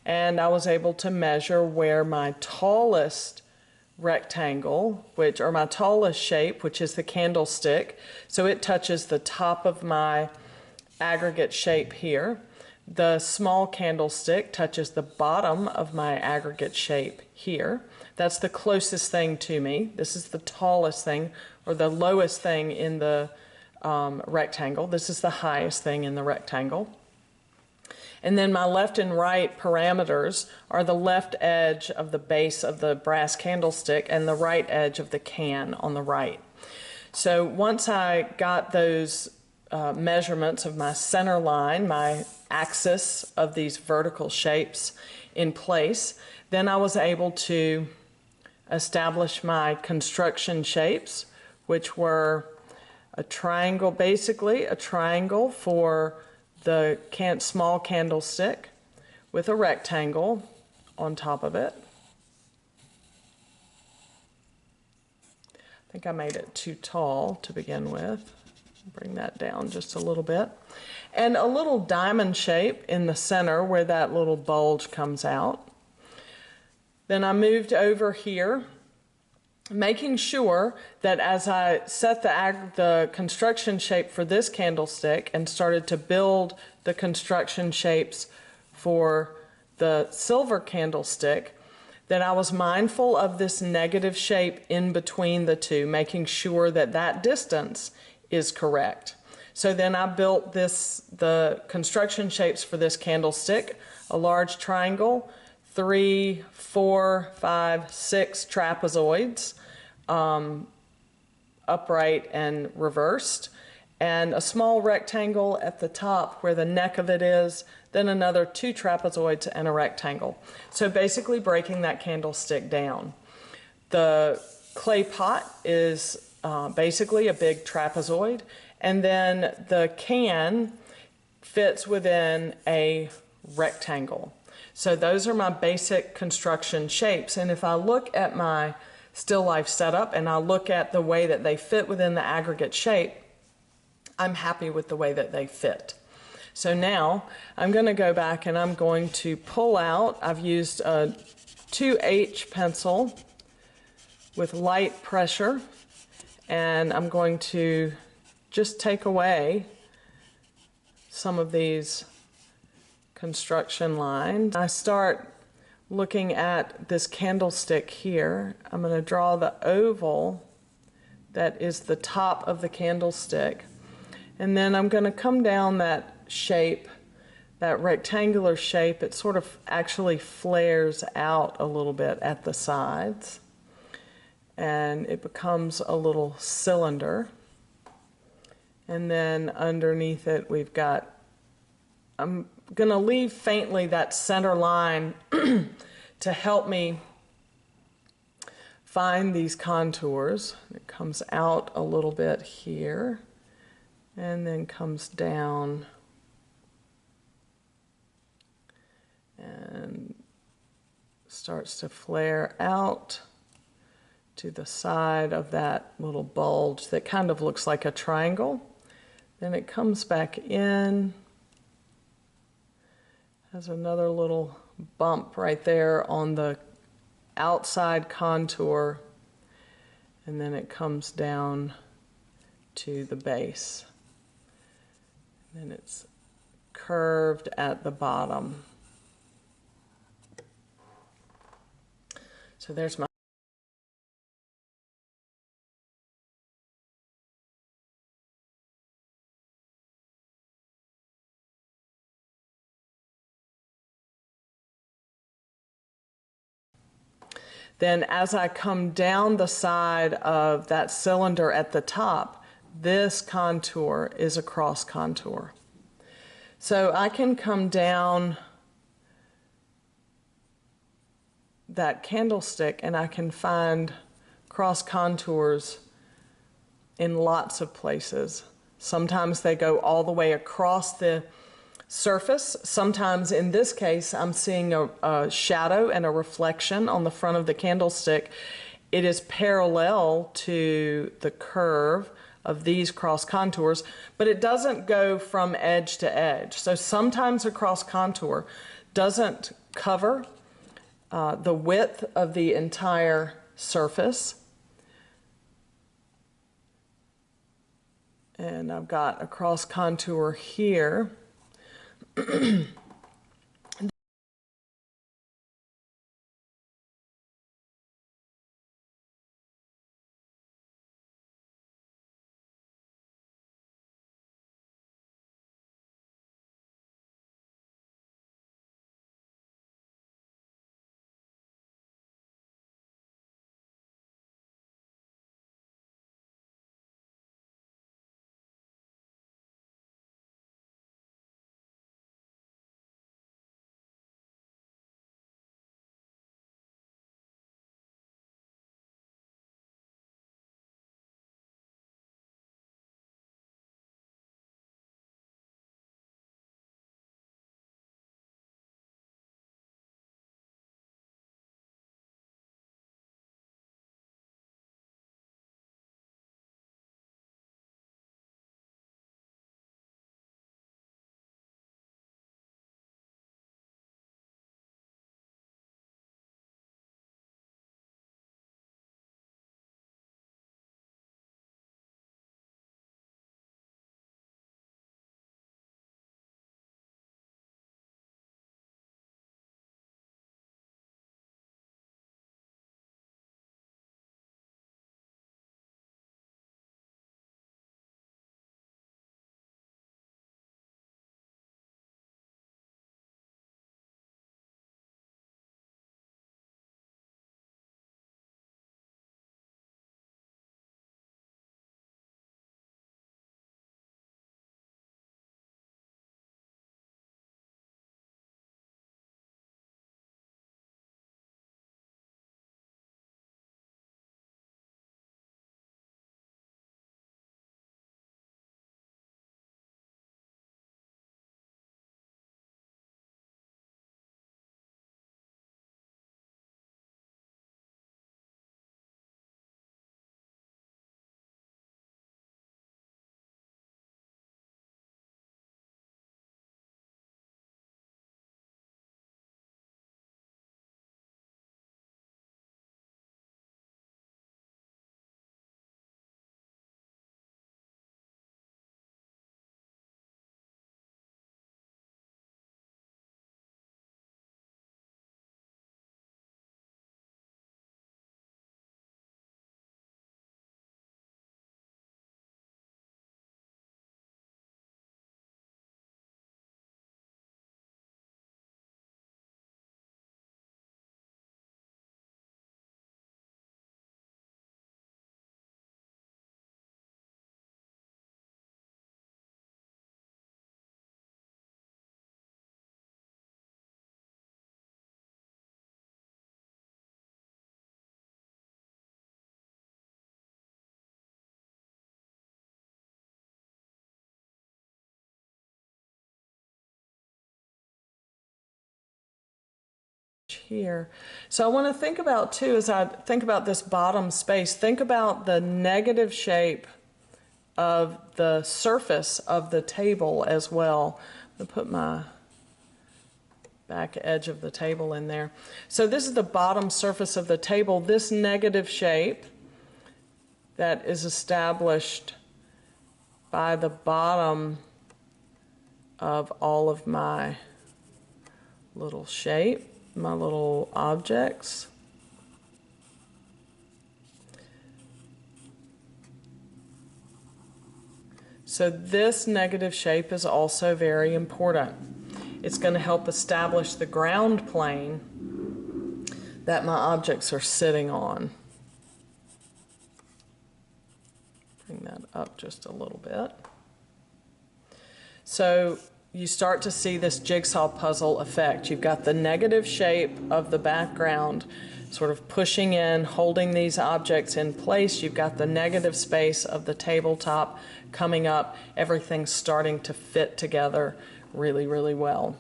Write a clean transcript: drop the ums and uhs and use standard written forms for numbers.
And I was able to measure where my tallest rectangle, or my tallest shape, which is the candlestick, so it touches the top of my aggregate shape here. The small candlestick touches the bottom of my aggregate shape here. That's the closest thing to me. This is the tallest thing, or the lowest thing in the rectangle. This is the highest thing in the rectangle. And then my left and right parameters are the left edge of the base of the brass candlestick and the right edge of the can on the right. So once I got those measurements of my center line, my axis of these vertical shapes in place, then I was able to establish my construction shapes, which were a triangle, basically a triangle for the small candlestick with a rectangle on top of it. I think I made it too tall to begin with. Bring that down just a little bit. And a little diamond shape in the center where that little bulge comes out. Then I moved over here, making sure that as I set the construction shape for this candlestick and started to build the construction shapes for the silver candlestick, that I was mindful of this negative shape in between the two, making sure that that distance is correct. So then I built the construction shapes for this candlestick, a large triangle, 3, 4, 5, 6 trapezoids, upright and reversed, and a small rectangle at the top where the neck of it is, then another 2 trapezoids and a rectangle. So basically breaking that candlestick down. The clay pot is basically a big trapezoid, and then the can fits within a rectangle. So those are my basic construction shapes, and if I look at my still life setup and I look at the way that they fit within the aggregate shape, I'm happy with the way that they fit. So now I'm going to go back and I'm going to pull out, I've used a 2H pencil with light pressure, and I'm going to just take away some of these construction lines. I start looking at this candlestick here. I'm going to draw the oval that is the top of the candlestick, and then I'm going to come down that shape, that rectangular shape. It sort of actually flares out a little bit at the sides, and it becomes a little cylinder. And then underneath it we've got, I'm going to leave faintly that center line to help me find these contours. It comes out a little bit here and then comes down and starts to flare out to the side of that little bulge that kind of looks like a triangle. Then it comes back in, has another little bump right there on the outside contour, and then it comes down to the base. And then it's curved at the bottom. So there's my Then as I come down the side of that cylinder at the top, this contour is a cross contour. So I can come down that candlestick and I can find cross contours in lots of places. Sometimes they go all the way across the surface. Sometimes, in this case, I'm seeing a shadow and a reflection on the front of the candlestick. It is parallel to the curve of these cross contours, but it doesn't go from edge to edge. So sometimes a cross contour doesn't cover the width of the entire surface. And I've got a cross contour here. Here. So I want to think about too, as I think about this bottom space, think about the negative shape of the surface of the table as well. I'll put my back edge of the table in there. So this is the bottom surface of the table. This negative shape that is established by the bottom of all of my little shape, my little objects. So this negative shape is also very important. It's going to help establish the ground plane that my objects are sitting on. Bring that up just a little bit. So you start to see this jigsaw puzzle effect. You've got the negative shape of the background sort of pushing in, holding these objects in place. You've got the negative space of the tabletop coming up. Everything's starting to fit together really, really well.